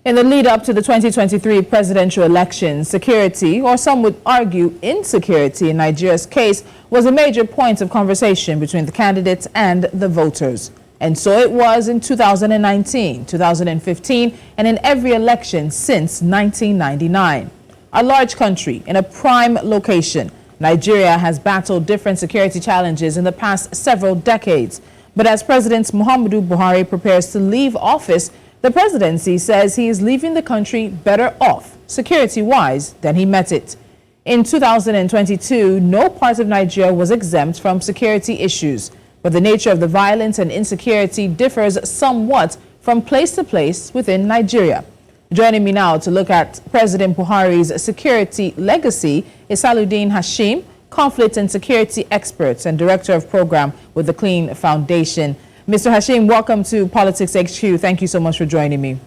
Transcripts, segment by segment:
In the lead up to the 2023 presidential elections, security, or some would argue insecurity in Nigeria's case, was a major point of conversation between the candidates and the voters. And so it was in 2019, 2015, and in every election since 1999. A large country in a prime location, Nigeria has battled different security challenges in the past several decades. But as President Muhammadu Buhari prepares to leave office, the presidency says he is leaving the country better off, security-wise, than he met it. In 2022, no part of Nigeria was exempt from security issues, but the nature of the violence and insecurity differs somewhat from place to place within Nigeria. Joining me now to look at President Buhari's security legacy is Salaudeen Hashim, conflict and security expert and director of program with the CLEEN Foundation. Mr. Hashim, welcome to Politics HQ. Thank you so much for joining me.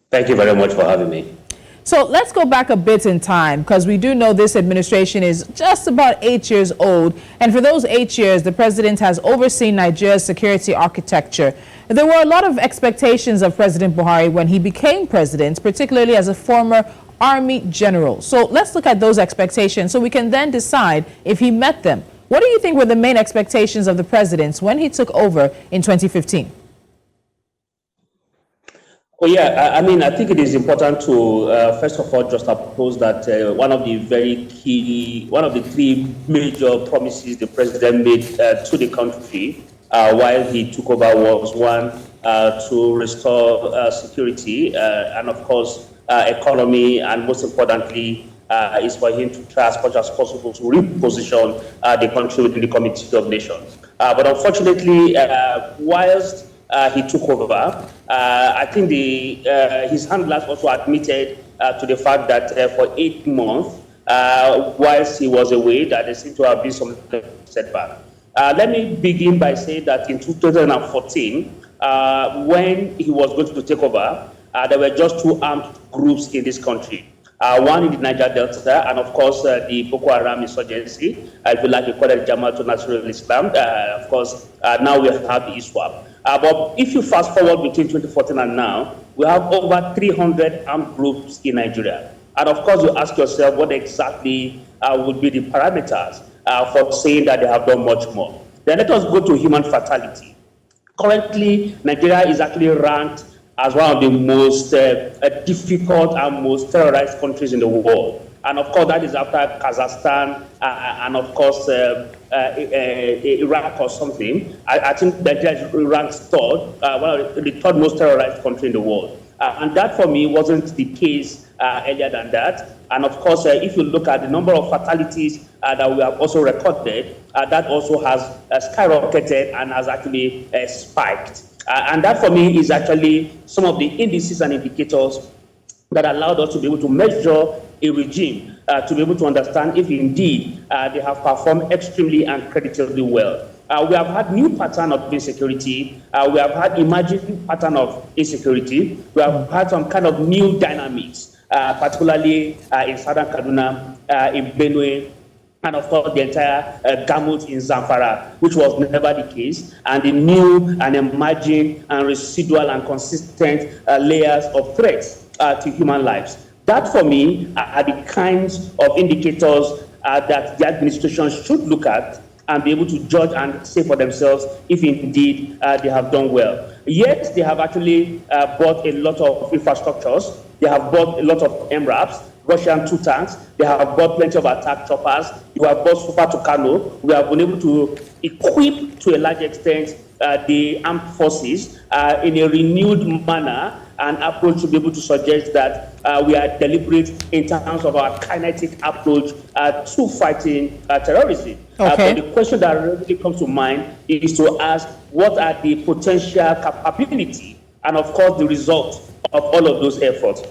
Thank you very much for having me. So let's go back a bit in time, because we do know this administration is just about 8 years old. And for those 8 years, the president has overseen Nigeria's security architecture. There were a lot of expectations of President Buhari when he became president, particularly as a former Army general. So let's look at those expectations so we can then decide if he met them. What do you think were the main expectations of the president when he took over in 2015? Well, yeah, I think it is important to, first of all, just oppose that one of the three major promises the president made to the country while he took over was one, to restore security and, of course, economy, and most importantly, is for him to try as much as possible to reposition the country within the Community of Nations. But unfortunately, whilst he took over, I think his handlers also admitted to the fact that for 8 months, whilst he was away, that there seemed to have been some setback. Let me begin by saying that in 2014, when he was going to take over, there were just 2 armed groups in this country. One in the Niger Delta, and of course the Boko Haram insurgency, if you like, we call it Jamaatul Nasrul Islam. Of course, now we have the ISWAP. But if you fast forward between 2014 and now, we have over 300 armed groups in Nigeria. And of course, you ask yourself what exactly would be the parameters for saying that they have done much more. Then let us go to human fatality. Currently, Nigeria is actually ranked as one of the most difficult and most terrorized countries in the world. And of course, that is after Kazakhstan and of course, Iraq or something. I think Nigeria is ranked third, the third most terrorized country in the world. And that for me wasn't the case earlier than that. And of course, if you look at the number of fatalities that we have also recorded, that also has skyrocketed and has actually spiked. And that for me is actually some of the indices and indicators that allowed us to be able to measure a regime, to be able to understand if indeed they have performed extremely and creditably well. We have had new pattern of insecurity. We have had emerging pattern of insecurity. We have had some kind of new dynamics, particularly in Southern Kaduna, in Benue, and of course the entire gamut in Zamfara, which was never the case, and the new and emerging and residual and consistent layers of threats to human lives. That for me are the kinds of indicators that the administration should look at and be able to judge and say for themselves if indeed they have done well. Yet they have actually bought a lot of infrastructures. They have bought a lot of MRAPs, Russian 2 tanks. They have bought plenty of attack choppers. We have bought Super Tucano. We have been able to equip to a large extent the armed forces in a renewed manner and approach to be able to suggest that we are deliberate in terms of our kinetic approach to fighting terrorism. Okay. But the question that really comes to mind is to ask what are the potential capability and of course the result of all of those efforts.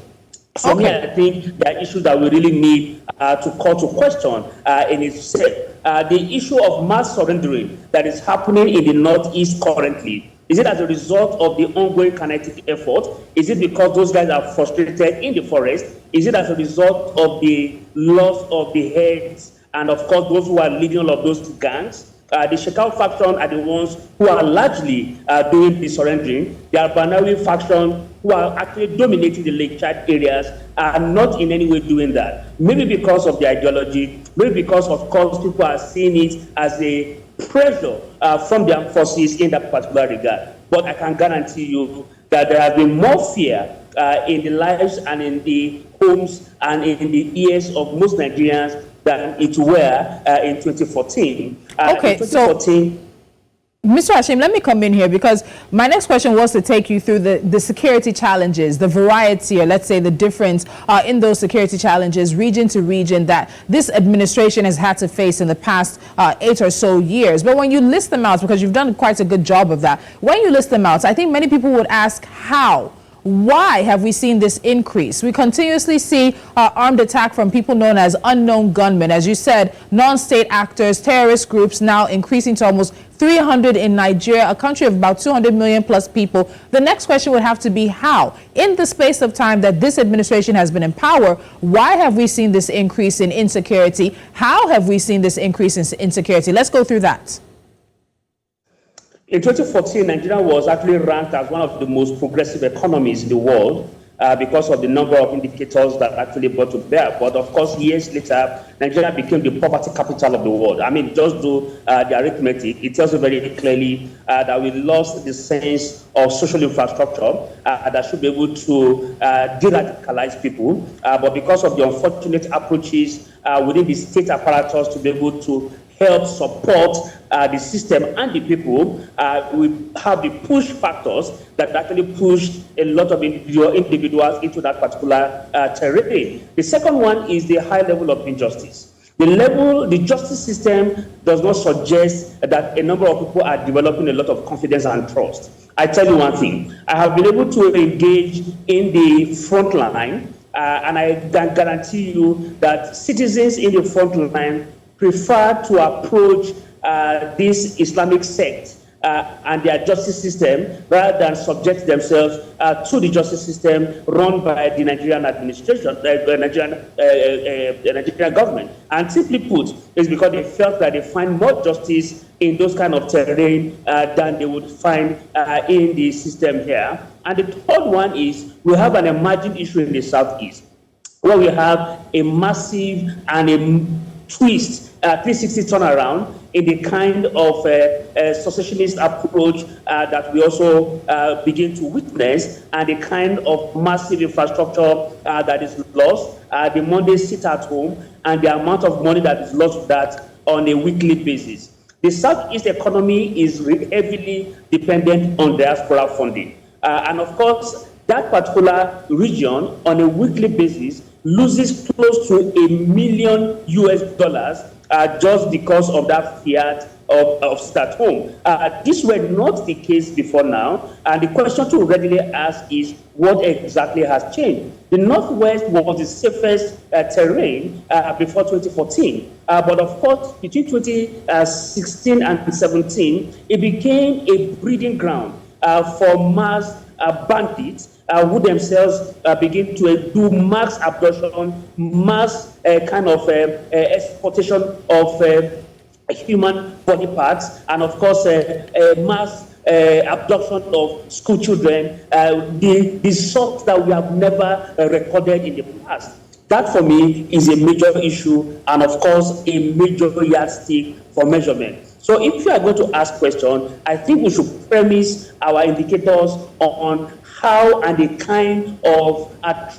For me, I think there are issues that we really need to call to question in itself. The issue of mass surrendering that is happening in the Northeast currently, is it as a result of the ongoing kinetic effort? Is it because those guys are frustrated in the forest? Is it as a result of the loss of the heads and of course those who are leading all of those gangs? The Shekau faction are the ones who are largely doing the surrendering. The Albanawi faction who are actually dominating the Lake Chad areas are not in any way doing that. Maybe because of the ideology, maybe because, of course, people are seeing it as a pressure from the armed forces in that particular regard. But I can guarantee you that there has been more fear in the lives and in the homes and in the ears of most Nigerians than it were in 2014. Okay, in 2014, Mr. Hashim, let me come in here because my next question was to take you through the security challenges, the variety, or let's say the difference in those security challenges, region to region, that this administration has had to face in the past 8 or so years. But when you list them out, because you've done quite a good job of that, when you list them out, I think many people would ask how. Why have we seen this increase? We continuously see armed attack from people known as unknown gunmen. As you said, non-state actors, terrorist groups now increasing to almost 300 in Nigeria, a country of about 200 million plus people. The next question would have to be how? In the space of time that this administration has been in power, why have we seen this increase in insecurity? How have we seen this increase in insecurity? Let's go through that. In 2014, Nigeria was actually ranked as one of the most progressive economies in the world because of the number of indicators that actually brought to bear. But of course, years later, Nigeria became the poverty capital of the world. I mean, just do the arithmetic. It tells you very clearly that we lost the sense of social infrastructure that should be able to de-radicalize people. But because of the unfortunate approaches within the state apparatus to be able to help support the system and the people, we have the push factors that actually pushed a lot of individuals into that particular terrain. The second one is the high level of injustice. The justice system does not suggest that a number of people are developing a lot of confidence and trust. I tell you one thing, I have been able to engage in the front line, and I can guarantee you that citizens in the front line prefer to approach this Islamic sect and their justice system rather than subject themselves to the justice system run by the Nigerian administration, the Nigerian government. And simply put, it's because they felt that they find more justice in those kind of terrain than they would find in the system here. And the third one is we have an emerging issue in the Southeast, where we have a massive and a twist, 360 turnaround in the kind of secessionist approach that we also begin to witness, and the kind of massive infrastructure that is lost, the Monday sit at home, and the amount of money that is lost to that on a weekly basis. The Southeast economy is heavily dependent on diaspora funding. And of course, that particular region on a weekly basis loses close to $1 million just because of that fiat of start home. This were not the case before now, and the question to readily ask is what exactly has changed? The Northwest was the safest terrain before 2014, but of course between 2016 and 2017, it became a breeding ground for mass bandits who themselves begin to do mass abduction, mass kind of exportation of human body parts, and of course mass abduction of school children, the sort that we have never recorded in the past. That for me is a major issue, and of course a major yardstick for measurement. So if you are going to ask questions, I think we should premise our indicators on how and the kind of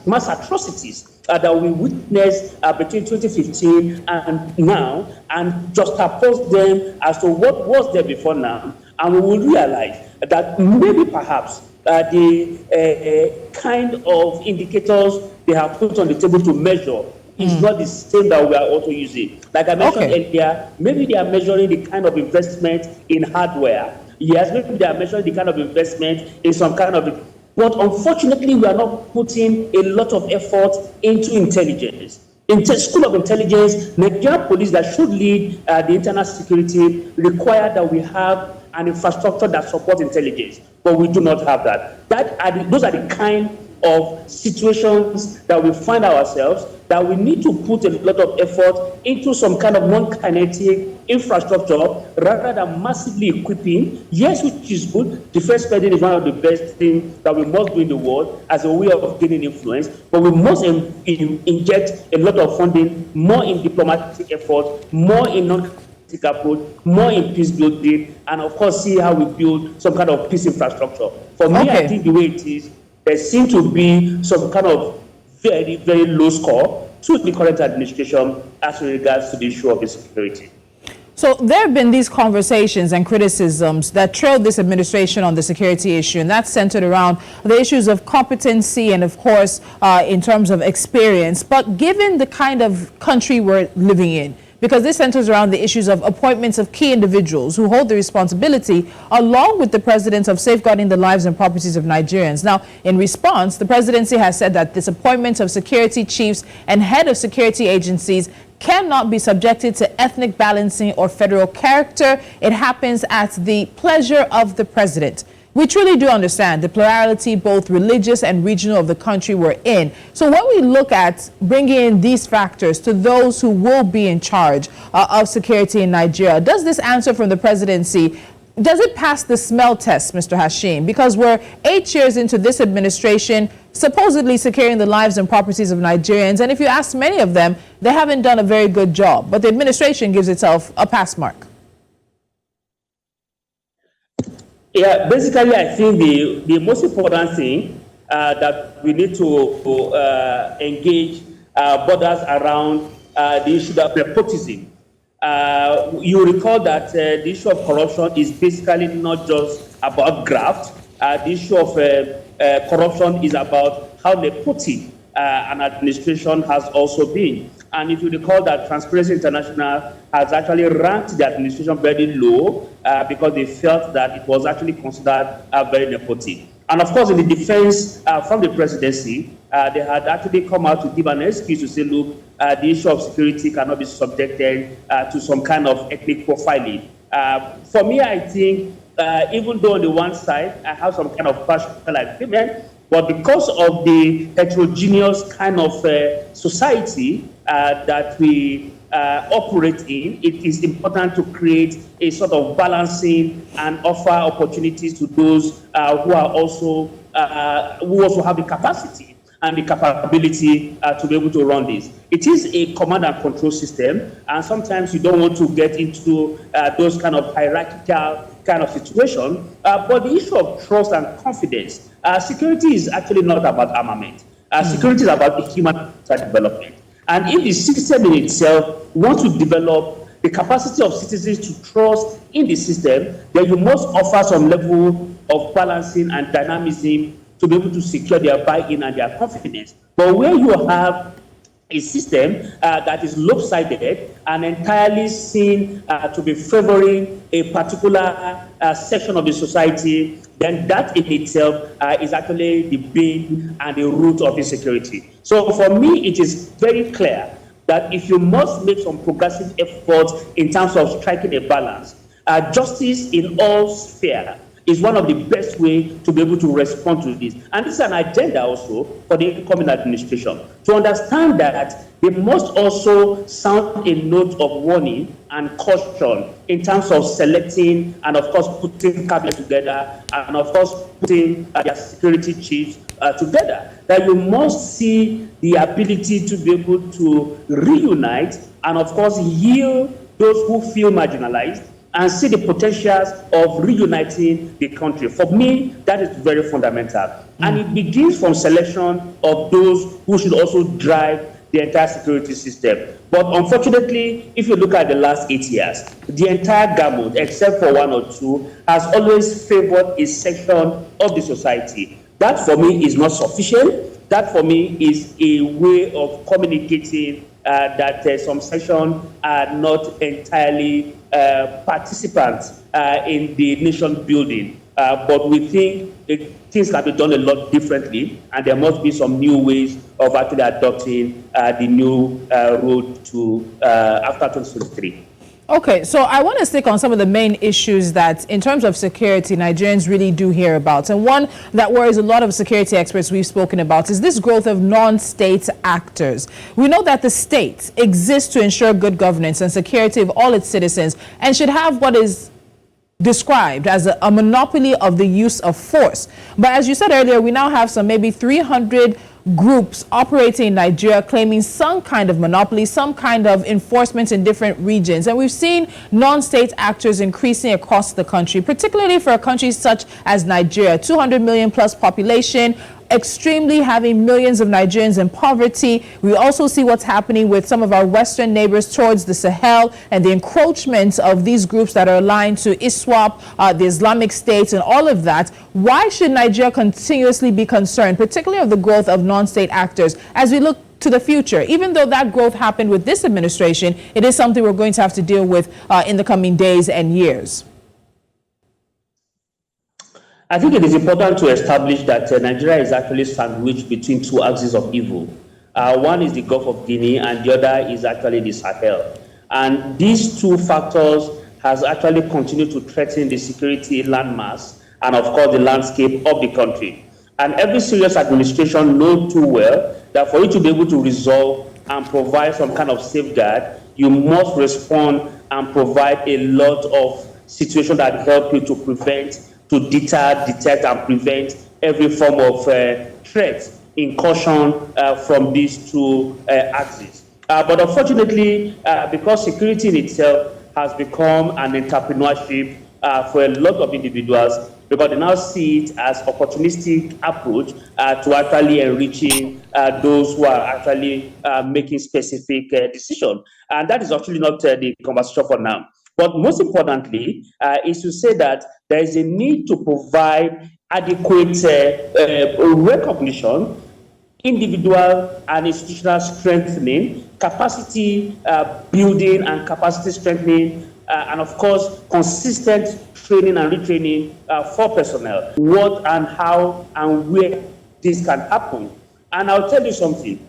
mass atrocities that we witnessed between 2015 and now, and juxtapose them as to what was there before now, and we will realize that maybe perhaps the kind of indicators they have put on the table to measure is not the same that we are also using. Like I mentioned earlier, maybe they are measuring the kind of investment in hardware. Yes, maybe they are measuring the kind of investment in some kind of... But unfortunately, we are not putting a lot of effort into intelligence. In the School of Intelligence, Nigerian police that should lead the internal security require that we have an infrastructure that supports intelligence, but we do not have that. Those are the kind of situations that we find ourselves, that we need to put a lot of effort into some kind of non-kinetic infrastructure rather than massively equipping. Yes, which is good. Defense spending is one of the best things that we must do in the world as a way of gaining influence, but we must inject a lot of funding, more in diplomatic effort, more in non-kinetic approach, more in peace building, and of course see how we build some kind of peace infrastructure. For me, I think the way it is, there seems to be some kind of very, very low score to the current administration as regards to the issue of insecurity. So there have been these conversations and criticisms that trailed this administration on the security issue, and that's centered around the issues of competency and, of course, in terms of experience. But given the kind of country we're living in, because this centers around the issues of appointments of key individuals who hold the responsibility, along with the president, of safeguarding the lives and properties of Nigerians. Now, in response, the presidency has said that this appointment of security chiefs and head of security agencies cannot be subjected to ethnic balancing or federal character. It happens at the pleasure of the president. We truly do understand the plurality, both religious and regional, of the country we're in. So when we look at bringing in these factors to those who will be in charge of security in Nigeria, does this answer from the presidency, does it pass the smell test, Mr. Hashim? Because we're 8 years into this administration, supposedly securing the lives and properties of Nigerians. And if you ask many of them, they haven't done a very good job. But the administration gives itself a pass mark. Yeah, basically, I think the most important thing that we need to engage borders around the issue of nepotism. You recall that the issue of corruption is basically not just about graft. The issue of corruption is about how nepotic an administration has also been. And if you recall that Transparency International has actually ranked the administration very low because they felt that it was actually considered very nepotic. And of course, in the defense from the presidency, they had actually come out to give an excuse to say, look, the issue of security cannot be subjected to some kind of ethnic profiling. For me, I think, even though on the one side, I have some kind of partial agreement, but because of the heterogeneous kind of society that we operate in, it is important to create a sort of balancing and offer opportunities to those who also have the capacity and the capability to be able to run this. It is a command and control system, and sometimes you don't want to get into those kind of hierarchical kind of situation. But the issue of trust and confidence, security is actually not about armament. Security is about human development. And if the system in itself wants to develop the capacity of citizens to trust in the system, then you must offer some level of balancing and dynamism to be able to secure their buy-in and their confidence. But where you have a system that is lopsided and entirely seen to be favoring a particular section of the society, then that in itself is actually the bane and the root of insecurity. So for me, it is very clear that if you must make some progressive efforts in terms of striking a balance, justice in all spheres is one of the best ways to be able to respond to this. And this is an agenda also for the incoming administration, to understand that they must also sound a note of warning and caution in terms of selecting and, of course, putting cabinet together and, of course, putting their security chiefs together. That you must see the ability to be able to reunite and, of course, heal those who feel marginalized and see the potentials of reuniting the country. For me, that is very fundamental. And it begins from selection of those who should also drive the entire security system. But unfortunately, if you look at the last 8 years, the entire gamut, except for one or two, has always favored a section of the society. That for me is not sufficient. That for me is a way of communicating that some sections are not entirely participants in the nation building. But we think things can be done a lot differently, and there must be some new ways of actually adopting the new road to after 2023. Okay, so I want to stick on some of the main issues that, in terms of security, Nigerians really do hear about. And one that worries a lot of security experts we've spoken about is this growth of non-state actors. We know that the state exists to ensure good governance and security of all its citizens and should have what is described as a monopoly of the use of force. But as you said earlier, we now have some maybe 300 groups operating in Nigeria claiming some kind of monopoly, some kind of enforcement in different regions. And we've seen non-state actors increasing across the country, particularly for a country such as Nigeria, 200 million plus population, extremely having millions of Nigerians in poverty. We also see what's happening with some of our Western neighbors towards the Sahel and the encroachments of these groups that are aligned to ISWAP, the Islamic State, and all of that. Why should Nigeria continuously be concerned, particularly of the growth of non-state actors, as we look to the future? Even though that growth happened with this administration, it is something we're going to have to deal with in the coming days and years. I think it is important to establish that Nigeria is actually sandwiched between two axes of evil. One is the Gulf of Guinea, and the other is actually the Sahel. And these two factors has actually continued to threaten the security landmass and, of course, the landscape of the country. And every serious administration knows too well that for you to be able to resolve and provide some kind of safeguard, you must respond and provide a lot of situations that help you to prevent, to deter, detect, and prevent every form of threat, incursion from these two axes. But unfortunately, because security in itself has become an entrepreneurship for a lot of individuals, because they now see it as opportunistic approach to actually enriching those who are actually making specific decisions. And that is actually not the conversation for now. But most importantly is to say that there is a need to provide adequate recognition, individual and institutional strengthening, capacity building and capacity strengthening, and of course, consistent training and retraining for personnel. What and how and where this can happen. And I'll tell you something.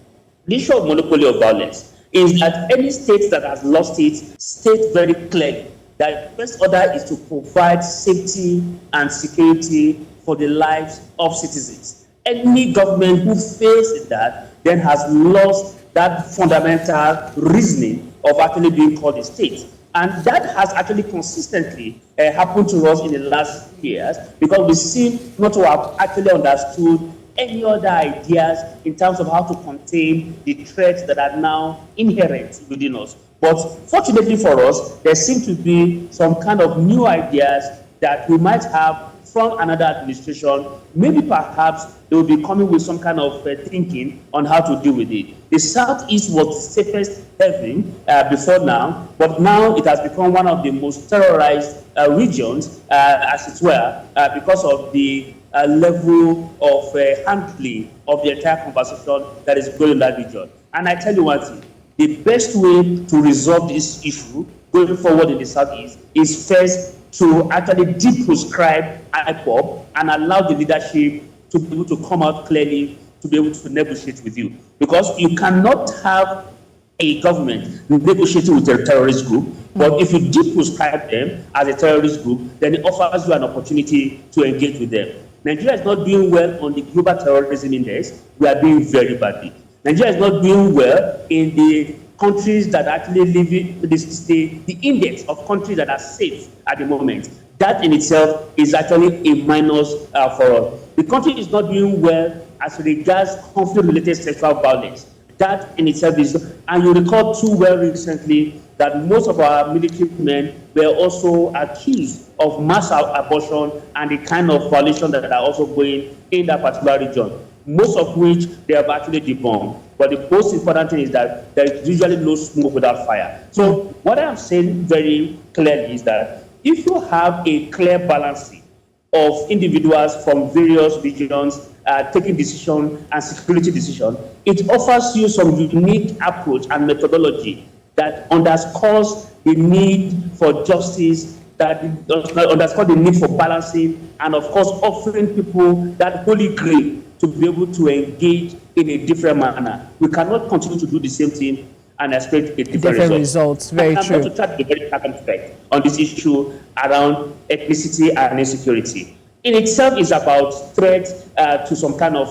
The issue of monopoly of violence is that any state that has lost it states very clearly that the first order is to provide safety and security for the lives of citizens. Any government who fails in that then has lost that fundamental reasoning of actually being called a state. And that has actually consistently happened to us in the last years, because we seem not to have actually understood any other ideas in terms of how to contain the threats that are now inherent within us. But fortunately for us, there seem to be some kind of new ideas that we might have from another administration. Maybe perhaps they will be coming with some kind of thinking on how to deal with it. The Southeast was the safest haven before now, but now it has become one of the most terrorized regions, as it were, because of the level of handling of the entire conversation that is going in that region. And I tell you one thing, the best way to resolve this issue going forward in the Southeast is first to actually deprescribe IPOB and allow the leadership to be able to come out clearly to be able to negotiate with you. Because you cannot have a government negotiating with a terrorist group, but if you deprescribe them as a terrorist group, then it offers you an opportunity to engage with them. Nigeria is not doing well on the Global Terrorism Index. We are doing very badly. Nigeria is not doing well in the countries that actually live in the index of countries that are safe at the moment. That in itself is actually a minus for us. The country is not doing well as regards conflict-related sexual violence. That in itself is, and you recall too well recently that most of our military men were also accused of mass abortion and the kind of violation that are also going in that particular region, most of which they have actually debunked. But the most important thing is that there is usually no smoke without fire. So what I'm saying very clearly is that if you have a clear balancing of individuals from various regions taking decision and security decision, it offers you some unique approach and methodology that underscores the need for justice, that underscores the need for balancing, and of course offering people that holy grail to be able to engage in a different manner. We cannot continue to do the same thing and expect a different Different result. results. Very I'm true. going to try to be very circumspect on this issue around ethnicity and insecurity. In itself is about threat to some kind of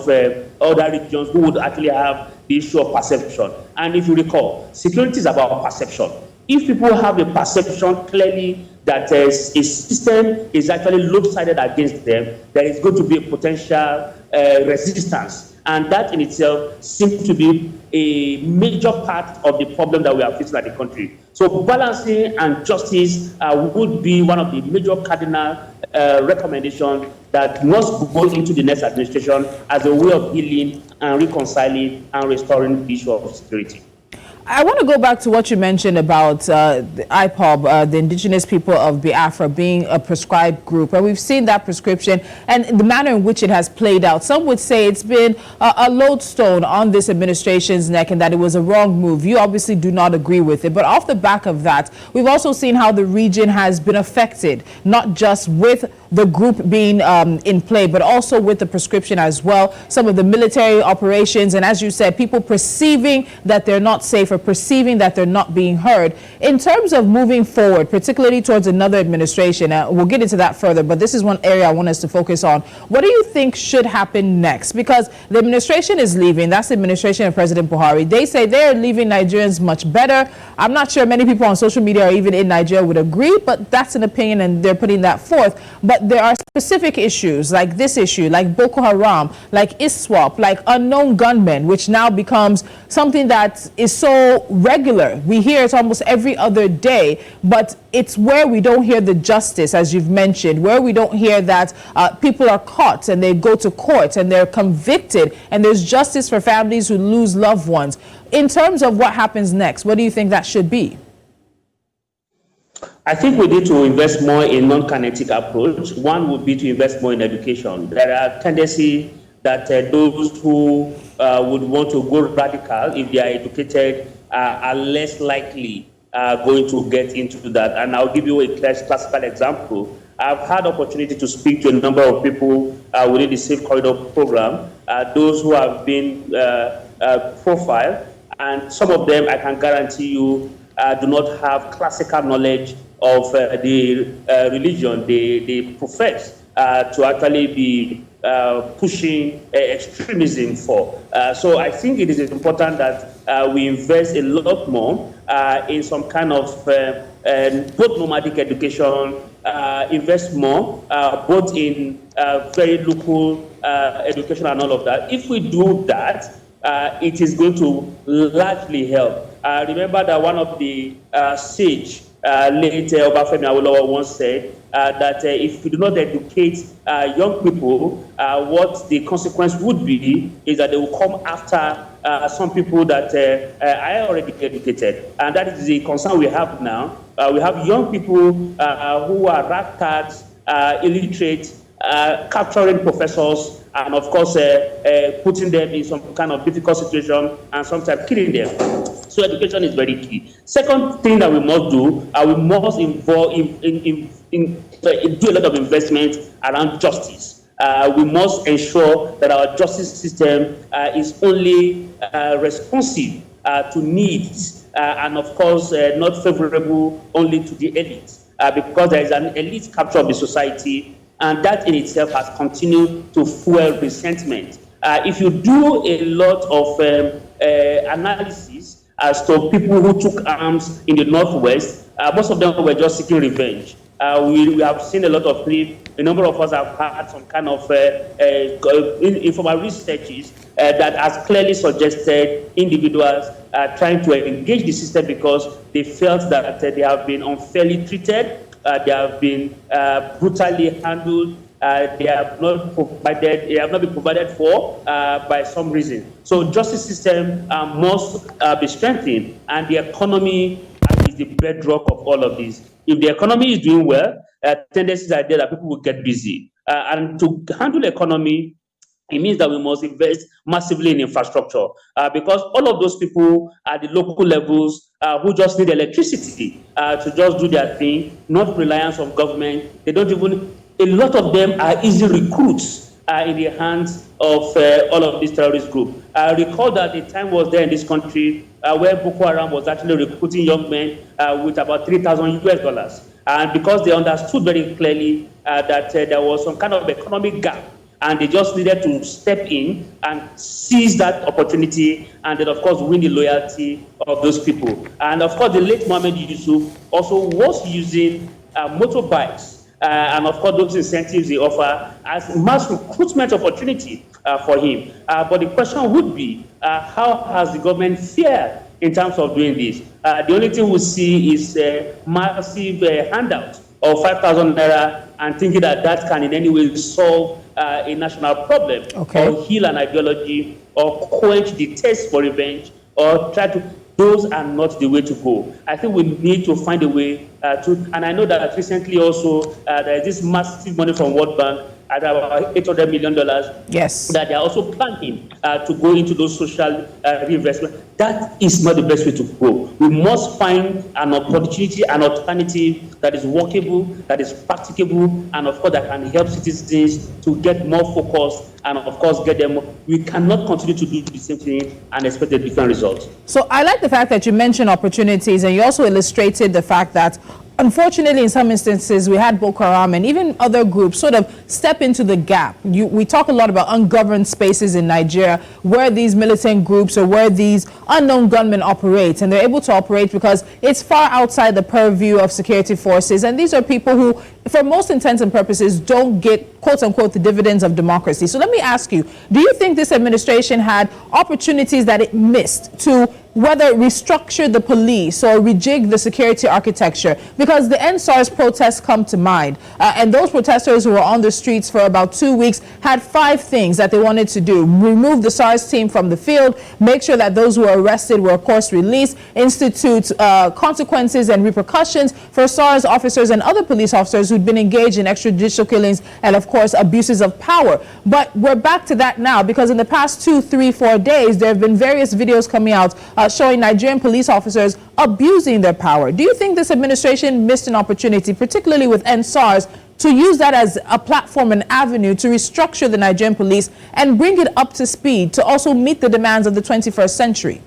other regions who would actually have the issue of perception. And if you recall, security is about perception. If people have a perception clearly that a system is actually lopsided against them, there is going to be a potential resistance. And that in itself seems to be a major part of the problem that we are facing at the country. So balancing and justice would be one of the major cardinal recommendations that must go into the next administration as a way of healing and reconciling and restoring the issue of security. I want to go back to what you mentioned about the IPOB, the indigenous people of Biafra, being a prescribed group. And we've seen that prescription and the manner in which it has played out. Some would say it's been a lodestone on this administration's neck and that it was a wrong move. You obviously do not agree with it. But off the back of that, we've also seen how the region has been affected, not just with the group being in play, but also with the prescription as well. Some of the military operations, and as you said, people perceiving that they're not safe or perceiving that they're not being heard. In terms of moving forward, particularly towards another administration, we'll get into that further, but this is one area I want us to focus on. What do you think should happen next? Because the administration is leaving. That's the administration of President Buhari. They say they're leaving Nigerians much better. I'm not sure many people on social media or even in Nigeria would agree, but that's an opinion and they're putting that forth. But there are specific issues like this issue, like Boko Haram, like ISWAP, like unknown gunmen, which now becomes something that is so regular. We hear it almost every other day, but it's where we don't hear the justice, as you've mentioned, where we don't hear that people are caught and they go to court and they're convicted and there's justice for families who lose loved ones. In terms of what happens next, what do you think that should be? I think we need to invest more in non-kinetic approach. One would be to invest more in education. There are tendencies that those who would want to go radical, if they are educated, are less likely going to get into that. And I'll give you a classical example. I've had opportunity to speak to a number of people within the Safe Corridor program, those who have been profiled, and some of them, I can guarantee you, do not have classical knowledge of the religion they profess to actually be pushing extremism for. So I think it is important that we invest a lot more in some kind of both nomadic education, invest more both in very local education and all of that. If we do that, it is going to largely help. Remember that one of the sage, late Obafemi Awolowo, once said that if we do not educate young people, what the consequence would be is that they will come after some people that are already educated. And that is the concern we have now. We have young people who are ragtags, illiterate, capturing professors, and of course putting them in some kind of difficult situation and sometimes killing them. So education is very key. Second thing that we must do, we must involve do a lot of investment around justice. We must ensure that our justice system is only responsive to needs and of course not favorable only to the elite, because there is an elite capture of the society, and that in itself has continued to fuel resentment. If you do a lot of analysis as to people who took arms in the Northwest, most of them were just seeking revenge. We have seen a lot of clips. A number of us have had some kind of informal researches that has clearly suggested individuals trying to engage the system because they felt that they have been unfairly treated, they have been brutally handled, they have not been provided for by some reason. So justice system must be strengthened, and the economy is the bedrock of all of this. If the economy is doing well, tendencies are there that people will get busy. And to handle the economy, it means that we must invest massively in infrastructure because all of those people at the local levels who just need electricity to just do their thing, not reliance on government. They don't even, a lot of them are easy recruits in the hands of all of these terrorist groups. I recall that the time was there in this country where Boko Haram was actually recruiting young men with about $3,000 US. And because they understood very clearly that there was some kind of economic gap, and they just needed to step in and seize that opportunity, and then, of course, win the loyalty of those people. And, of course, the late Mohammed Yusuf also was using motorbikes and, of course, those incentives they offer as mass recruitment opportunity for him. But the question would be, how has the government fared in terms of doing this? The only thing we see is a massive handout of 5,000 naira, and thinking that that can in any way solve a national problem, or heal an ideology, or quench the taste for revenge, or try to. Those are not the way to go. I think we need to find a way to. And I know that recently also there is this massive money from World Bank at about $800 million. Yes. That they are also planning to go into those social reinvestment. That is not the best way to go. We must find an opportunity, an alternative that is workable, that is practicable, and of course that can help citizens to get more focused and of course get them. We cannot continue to do the same thing and expect a different result. So I like the fact that you mentioned opportunities, and you also illustrated the fact that unfortunately, in some instances, we had Boko Haram and even other groups sort of step into the gap. We talk a lot about ungoverned spaces in Nigeria where these militant groups or where these unknown gunmen operate, and they're able to operate because it's far outside the purview of security forces. And these are people who, for most intents and purposes, don't get, quote unquote, the dividends of democracy. So let me ask you, do you think this administration had opportunities that it missed to whether restructure the police or rejig the security architecture? Because the NSARS protests come to mind, and those protesters who were on the streets for about 2 weeks had 5 things that they wanted to do: remove the SARS team from the field, make sure that those who were arrested were of course released, institute consequences and repercussions for SARS officers and other police officers who'd been engaged in extrajudicial killings and of course abuses of power. But we're back to that now, because in the past 2, 3, 4 days there have been various videos coming out showing Nigerian police officers abusing their power. Do you think this administration missed an opportunity, particularly with NSARS, to use that as a platform and avenue to restructure the Nigerian police and bring it up to speed to also meet the demands of the 21st century?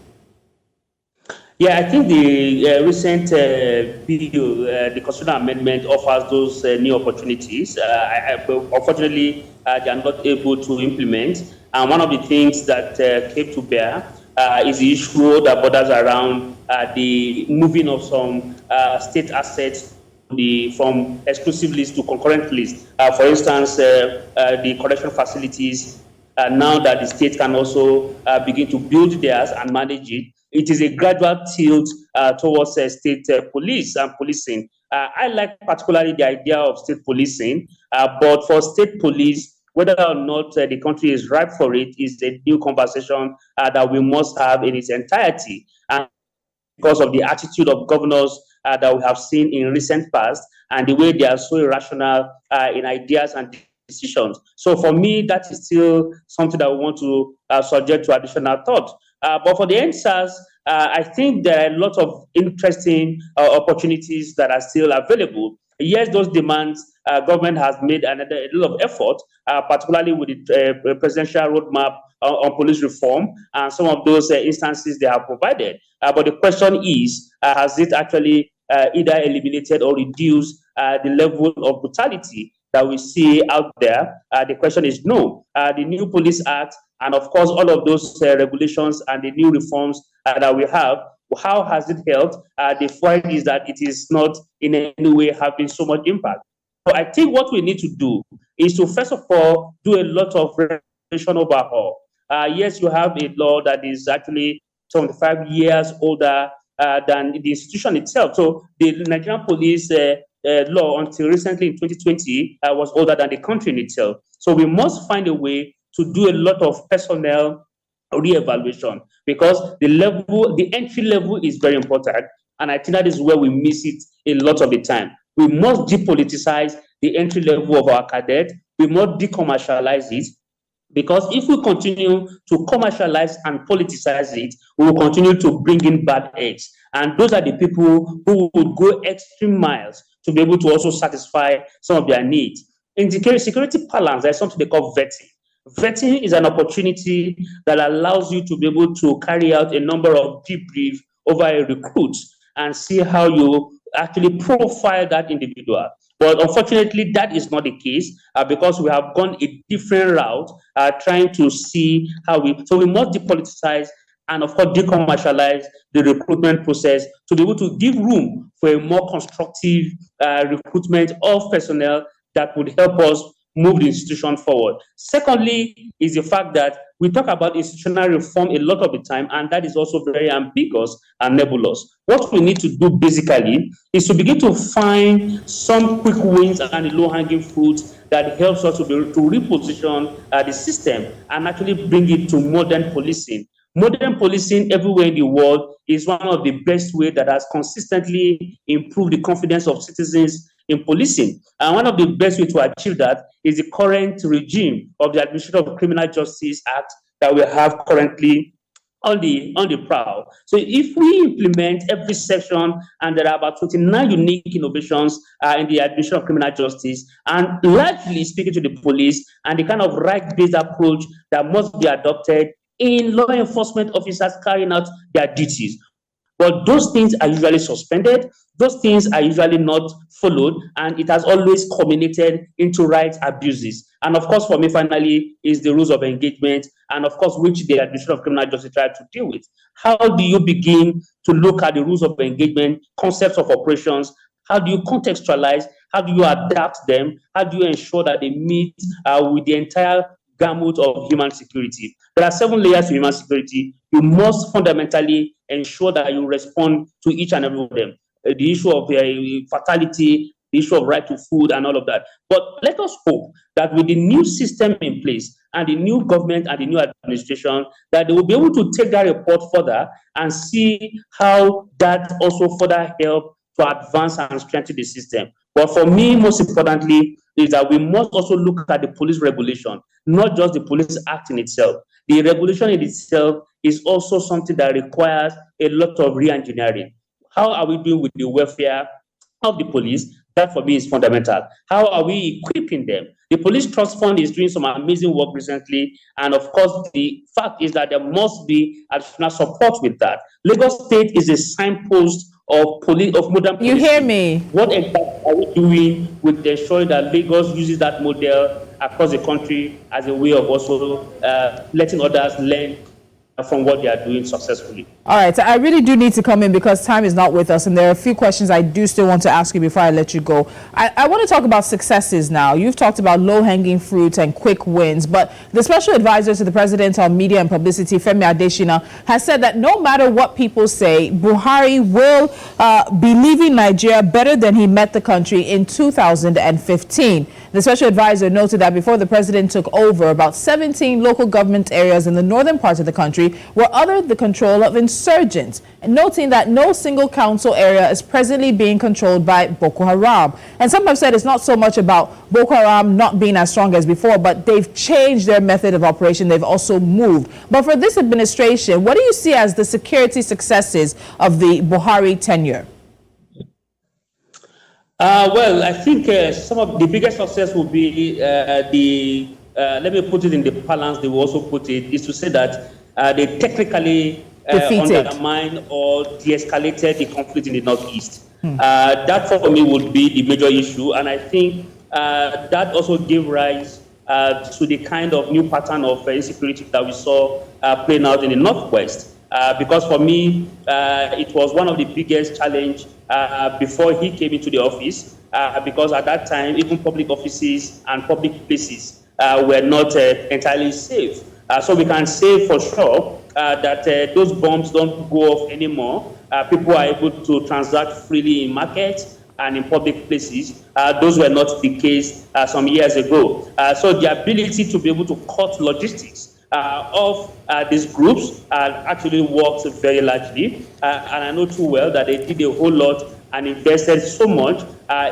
Yeah, I think the recent bill, the constitutional amendment, offers those new opportunities. Unfortunately, they are not able to implement. And one of the things that came to bear is the issue that borders around the moving of some state assets from exclusive list to concurrent list. For instance, the correction facilities, now that the state can also begin to build theirs and manage it, it is a gradual tilt towards state police and policing. I like particularly the idea of state policing, but for state police, whether or not the country is ripe for it is a new conversation that we must have in its entirety. And because of the attitude of governors that we have seen in recent past and the way they are so irrational in ideas and decisions. So for me, that is still something that we want to subject to additional thought. But for the NSAS, I think there are a lot of interesting opportunities that are still available. Yes, those demands, government has made a lot of effort, particularly with the presidential roadmap on police reform and some of those instances they have provided. But the question is, has it actually either eliminated or reduced the level of brutality that we see out there? The question is no. The new Police Act and, of course, all of those regulations and the new reforms that we have, how has it helped? The point is that it is not in any way having so much impact. So I think what we need to do is to, first of all, do a lot of regulation overhaul. Yes, you have a law that is actually 25 years older than the institution itself. So the Nigerian police law until recently in 2020 was older than the country in itself. So we must find a way to do a lot of personnel re-evaluation, because the entry level is very important, and I think that is where we miss it a lot of the time. We must depoliticize the entry level of our cadet. We must decommercialize it, because if we continue to commercialize and politicize it, we will continue to bring in bad eggs, and those are the people who would go extreme miles to be able to also satisfy some of their needs. In security parlance, there's something they call vetting. Vetting is an opportunity that allows you to be able to carry out a number of debrief over a recruit and see how you actually profile that individual. But unfortunately, that is not the case because we have gone a different route, trying to see how so we must depoliticize and, of course, decommercialize the recruitment process to be able to give room for a more constructive recruitment of personnel that would help us move the institution forward. Secondly, is the fact that we talk about institutional reform a lot of the time, and that is also very ambiguous and nebulous. What we need to do basically is to begin to find some quick wins and low-hanging fruits that helps us to reposition the system and actually bring it to modern policing. Modern policing everywhere in the world is one of the best ways that has consistently improved the confidence of citizens in policing. And one of the best ways to achieve that is the current regime of the Administration of Criminal Justice Act that we have currently on the prowl. So if we implement every section, and there are about 29 unique innovations in the Administration of Criminal Justice, and largely speaking to the police and the kind of right-based approach that must be adopted in law enforcement officers carrying out their duties. But those things are usually suspended, those things are usually not followed, and it has always culminated into rights abuses. And of course, for me, finally, is the rules of engagement, and of course, which the Administration of Criminal Justice tried to deal with. How do you begin to look at the rules of engagement, concepts of operations? How do you contextualize? How do you adapt them? How do you ensure that they meet with the entire gamut of human security? There are 7 layers to human security. You must fundamentally ensure that you respond to each and every one of them. The issue of fatality, the issue of right to food, and all of that. But let us hope that with the new system in place and the new government and the new administration, that they will be able to take that report further and see how that also further help to advance and strengthen the system. But for me, most importantly, is that we must also look at the police regulation, not just the police act in itself. The regulation in itself is also something that requires a lot of re-engineering. How are we doing with the welfare of the police? That for me is fundamental. How are we equipping them? The Police Trust Fund is doing some amazing work recently, and of course, the fact is that there must be additional support with that. Lagos State is a signpost of modern policing. You hear me? What exactly are we doing with ensuring that Lagos uses that model across the country as a way of also letting others learn from what they are doing successfully? All right, so I really do need to come in because time is not with us, and there are a few questions I do still want to ask you before I let you go. I want to talk about successes now. You've talked about low-hanging fruits and quick wins, but the special advisor to the president on media and publicity, Femi Adesina, has said that no matter what people say, Buhari will be leaving Nigeria better than he met the country in 2015. The special advisor noted that before the president took over, about 17 local government areas in the northern part of the country were under the control of insurgents, and noting that no single council area is presently being controlled by Boko Haram. And some have said it's not so much about Boko Haram not being as strong as before, but they've changed their method of operation. They've also moved. But for this administration, what do you see as the security successes of the Buhari tenure? Well, I think some of the biggest success will be let me put it in the balance they will also put it, is to say that they technically undermined or de-escalated the conflict in the Northeast. That for me would be the major issue, and I think that also gave rise to the kind of new pattern of insecurity that we saw playing out in the Northwest. Because for me, it was one of the biggest challenges before he came into the office, because at that time, even public offices and public places were not entirely safe. So we can say for sure that those bombs don't go off anymore. People are able to transact freely in markets and in public places. Those were not the case some years ago. So the ability to be able to cut logistics of these groups actually works very largely. And I know too well that they did a whole lot and invested so much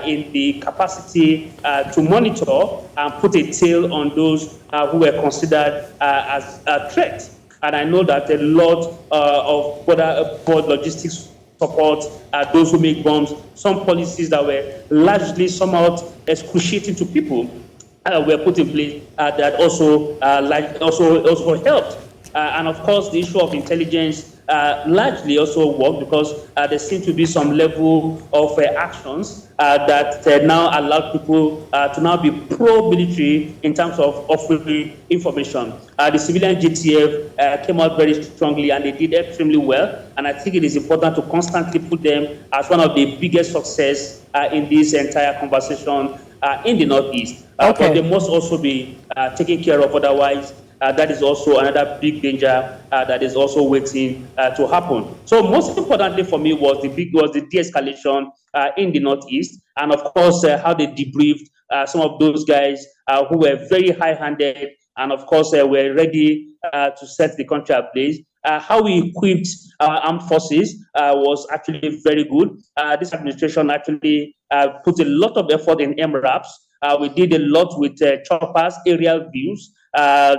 in the capacity to monitor and put a tail on those who were considered as a threat. And I know that a lot of border logistics support those who make bombs, some policies that were largely somehow excruciating to people were put in place that also helped. And of course, the issue of intelligence largely also worked because there seemed to be some level of actions that now allowed people to now be pro-military in terms of offering information. The civilian GTF came out very strongly and they did extremely well. And I think it is important to constantly put them as one of the biggest success in this entire conversation in the Northeast. But they must also be taken care of, otherwise that is also another big danger that is also waiting to happen. So most importantly for me was the de-escalation in the Northeast, and of course how they debriefed some of those guys who were very high-handed and of course were ready to set the country ablaze. How we equipped our armed forces was actually very good. This administration actually put a lot of effort in MRAPs. We did a lot with choppers, aerial views,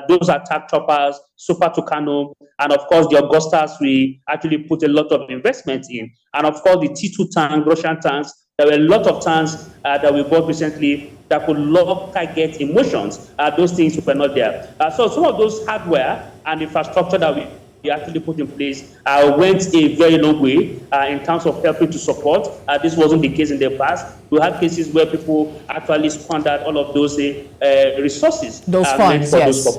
those attack choppers, Super Tucano, and of course the Augustas we actually put a lot of investment in. And of course the T2 tank, Russian tanks, there were a lot of tanks that we bought recently that could lock target emotions. Those things were not there. So some of those hardware and infrastructure that we actually put in place went a very long way in terms of helping to support. This wasn't the case in the past. We had cases where people actually squandered all of those resources. Those funds, yes.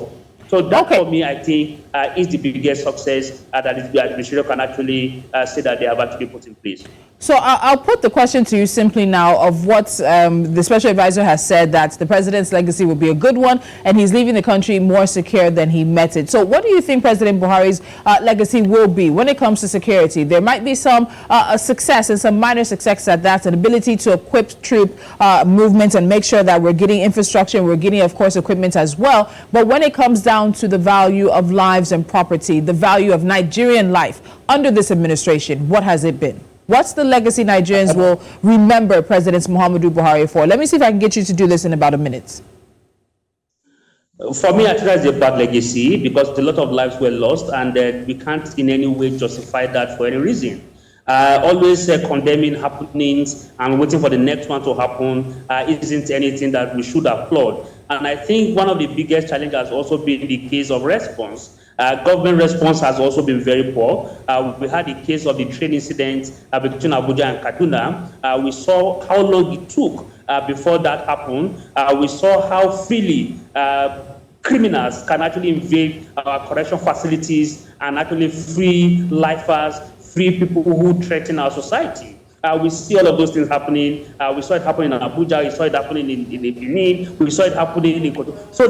So that for me, I think, is the biggest success that the administration can actually say that they have actually put in place. So I'll put the question to you simply now of what the special advisor has said, that the president's legacy will be a good one and he's leaving the country more secure than he met it. So what do you think President Buhari's legacy will be when it comes to security? There might be some success and some minor success at that, an ability to equip troop movements and make sure that we're getting infrastructure and we're getting, of course, equipment as well. But when it comes down to the value of lives and property, the value of Nigerian life under this administration, what has it been? What's the legacy Nigerians will remember President Muhammadu Buhari for? Let me see if I can get you to do this in about a minute. For me, I think that's a bad legacy because a lot of lives were lost and we can't in any way justify that for any reason. Always condemning happenings and waiting for the next one to happen isn't anything that we should applaud. And I think one of the biggest challenges has also been the case of response. Government response has also been very poor. We had the case of the train incident between Abuja and Kaduna. We saw how long it took before that happened. We saw how freely criminals can actually invade our correction facilities and actually free lifers, free people who threaten our society. We see all of those things happening. We saw it happening in Abuja. We saw it happening in Benin. We saw it happening in Koto. So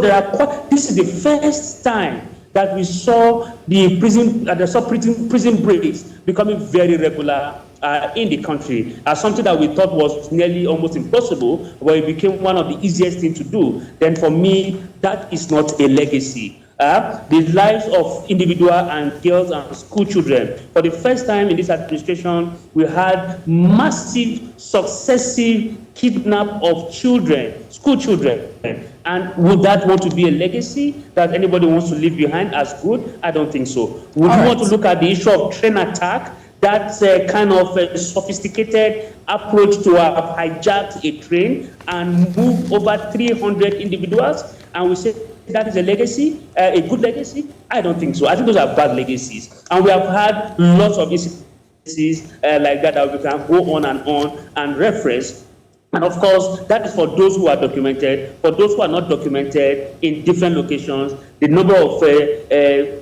this is the first time that we saw the prison breaks becoming very regular in the country. Something that we thought was nearly almost impossible, but it became one of the easiest things to do. Then for me, that is not a legacy. The lives of individual and girls and school children. For the first time in this administration, we had massive, successive kidnap of children, school children. And would that want to be a legacy that anybody wants to leave behind as good? I don't think so. Would you want to look at the issue of train attack? That's a kind of a sophisticated approach to have hijacked a train and moved over 300 individuals, and we say that is a legacy, a good legacy? I don't think so. I think those are bad legacies. And we have had lots of instances like that we can go on and reference. And of course, that is for those who are documented. For those who are not documented in different locations, the number of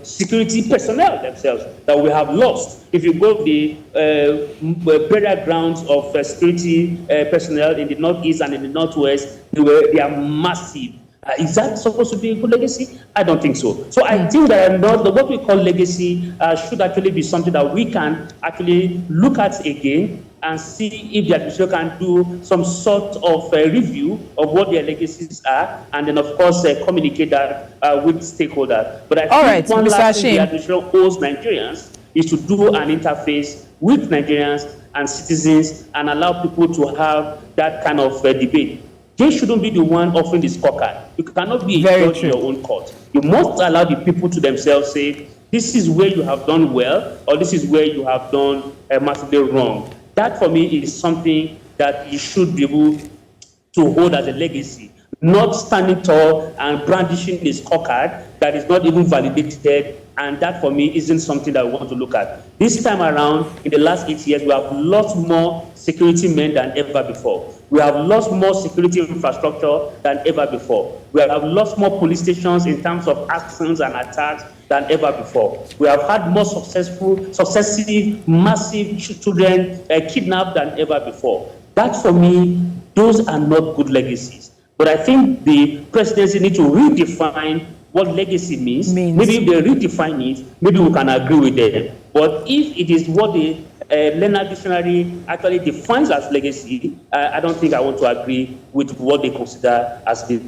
security personnel themselves that we have lost. If you go to the burial grounds of security personnel in the Northeast and in the Northwest, they are massive. Is that supposed to be a good legacy? I don't think so. So I think that what we call legacy should actually be something that we can actually look at again and see if the administration can do some sort of review of what their legacies are, and then of course communicate that with stakeholders. But I think one last thing the administration owes Nigerians is to do an interface with Nigerians and citizens and allow people to have that kind of debate. They shouldn't be the one offering the scorecard. You cannot be a judge in your own court. You must allow the people to themselves say, this is where you have done well, or this is where you have done massively wrong. That for me is something that you should be able to hold as a legacy, not standing tall and brandishing a scorecard that is not even validated. And that, for me, isn't something that we want to look at. This time around, in the last 8 years, we have lost more security men than ever before. We have lost more security infrastructure than ever before. We have lost more police stations in terms of actions and attacks than ever before. We have had more successive, massive children kidnapped than ever before. That, for me, those are not good legacies. But I think the presidency needs to redefine what legacy means. Maybe if they redefine it, maybe we can agree with them. But if it is what the Learner Dictionary actually defines as legacy, I don't think I want to agree with what they consider as the.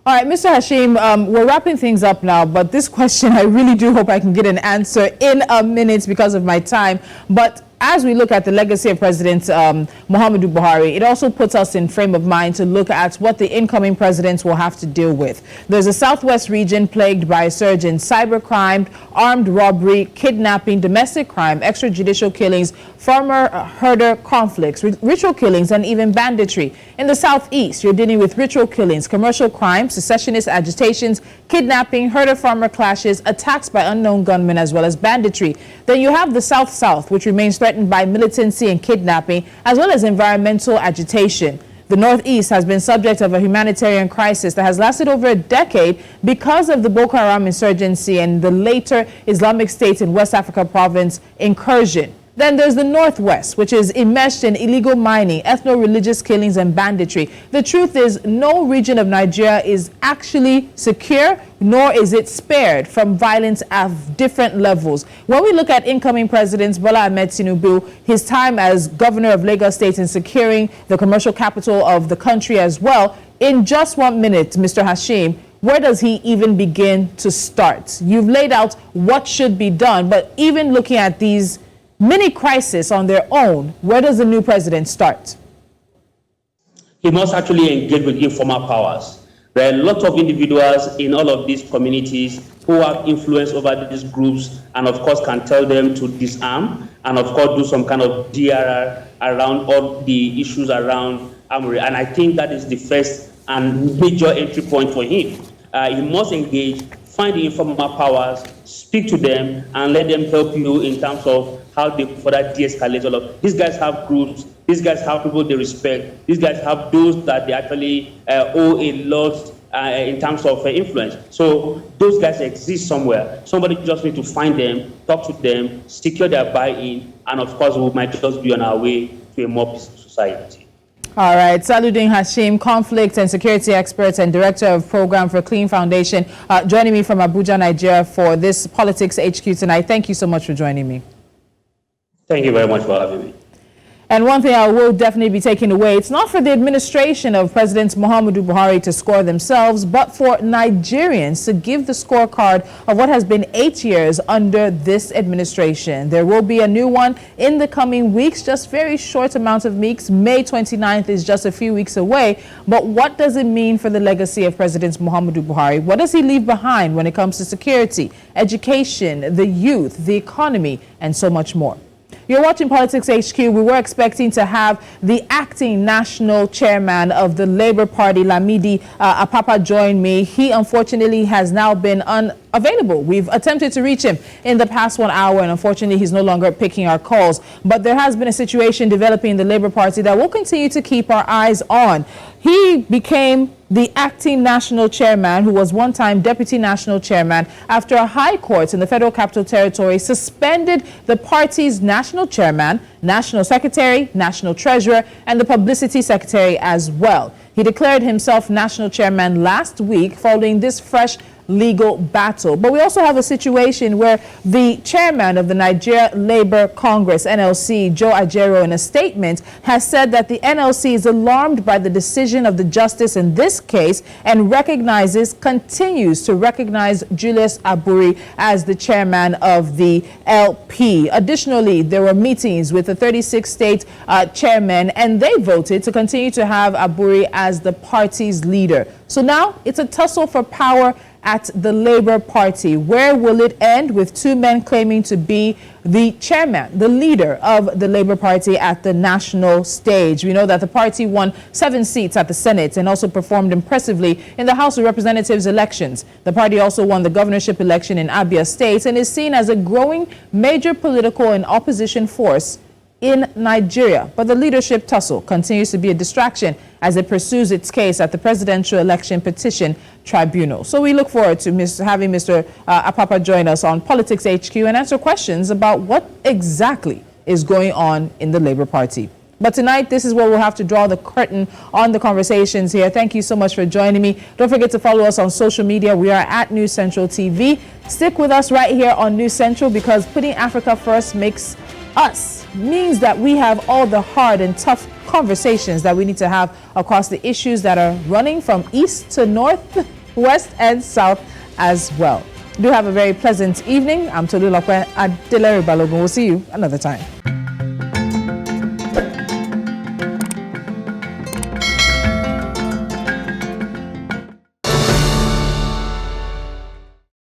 All right, Mr. Hashim, we're wrapping things up now, but this question, I really do hope I can get an answer in a minute because of my time. But as we look at the legacy of President Muhammadu Buhari, it also puts us in frame of mind to look at what the incoming presidents will have to deal with. There's a southwest region plagued by a surge in cybercrime, armed robbery, kidnapping, domestic crime, extrajudicial killings, farmer-herder conflicts, ritual killings, and even banditry. In the southeast, you're dealing with ritual killings, commercial crimes, secessionist agitations, kidnapping, herder-farmer clashes, attacks by unknown gunmen, as well as banditry. Then you have the south-south, which remains threatened by militancy and kidnapping, as well as environmental agitation. The Northeast has been subject of a humanitarian crisis that has lasted over a decade because of the Boko Haram insurgency and the later Islamic State in West Africa province incursion. Then there's the Northwest, which is enmeshed in illegal mining, ethno-religious killings, and banditry. The truth is, no region of Nigeria is actually secure, nor is it spared from violence at different levels. When we look at incoming presidents, Bola Ahmed Tinubu, his time as governor of Lagos State and securing the commercial capital of the country as well, in just 1 minute, Mr. Hashim, where does he even begin to start? You've laid out what should be done, but even looking at these mini crisis on their own, where does the new president start? He must actually engage with informal powers. There are a lot of individuals in all of these communities who have influence over these groups and, of course, can tell them to disarm and, of course, do some kind of DRR around all the issues around armory. And I think that is the first and major entry point for him. He must engage, find the informal powers, speak to them, and let them help you in terms of how they further de-escalate all of. These guys have groups, these guys have people they respect, these guys have those that they actually owe a lot in terms of influence. So those guys exist somewhere. Somebody just need to find them, talk to them, secure their buy-in, and of course we might just be on our way to a more peaceful society. All right, Salaudeen Hashim, conflict and security expert and director of program for CLEEN Foundation, joining me from Abuja, Nigeria for this Politics HQ tonight. Thank you so much for joining me. Thank you very much for having me. And one thing I will definitely be taking away, it's not for the administration of President Muhammadu Buhari to score themselves, but for Nigerians to give the scorecard of what has been 8 years under this administration. There will be a new one in the coming weeks, just very short amount of weeks. May 29th is just a few weeks away. But what does it mean for the legacy of President Muhammadu Buhari? What does he leave behind when it comes to security, education, the youth, the economy, and so much more? You're watching Politics HQ. We were expecting to have the acting national chairman of the Labour Party, Lamidi Apapa, join me. He unfortunately has now been unavailable. We've attempted to reach him in the past 1 hour, and unfortunately he's no longer picking our calls. But there has been a situation developing in the Labour Party that we'll continue to keep our eyes on. He became the acting national chairman, who was one time deputy national chairman, after a high court in the Federal Capital Territory suspended the party's national chairman, national secretary, national treasurer, and the publicity secretary as well. He declared himself national chairman last week following this fresh legal battle. But we also have a situation where the chairman of the Nigeria Labour Congress, NLC, Joe Ajero, in a statement has said that the NLC is alarmed by the decision of the justice in this case and continues to recognize Julius Aburi as the chairman of the LP. Additionally, there were meetings with the 36 state chairmen, and they voted to continue to have Aburi as the party's leader. So now it's a tussle for power at the Labour Party. Where will it end, with two men claiming to be the chairman, the leader of the Labour Party at the national stage? We know that the party won 7 seats at the Senate and also performed impressively in the House of Representatives elections. The party also won the governorship election in Abia State and is seen as a growing major political and opposition force in Nigeria. But the leadership tussle continues to be a distraction as it pursues its case at the Presidential Election Petition Tribunal. So we look forward to having Mr. Apapa join us on Politics HQ and answer questions about what exactly is going on in the Labour Party. But tonight, this is where we'll have to draw the curtain on the conversations here. Thank you so much for joining me. Don't forget to follow us on social media. We are at News Central TV. Stick with us right here on News Central, because putting Africa first means that we have all the hard and tough conversations that we need to have across the issues that are running from east to north, west and south as well. Do have a very pleasant evening. I'm Tolulope. Adeleru-Balogun. We'll see you another time.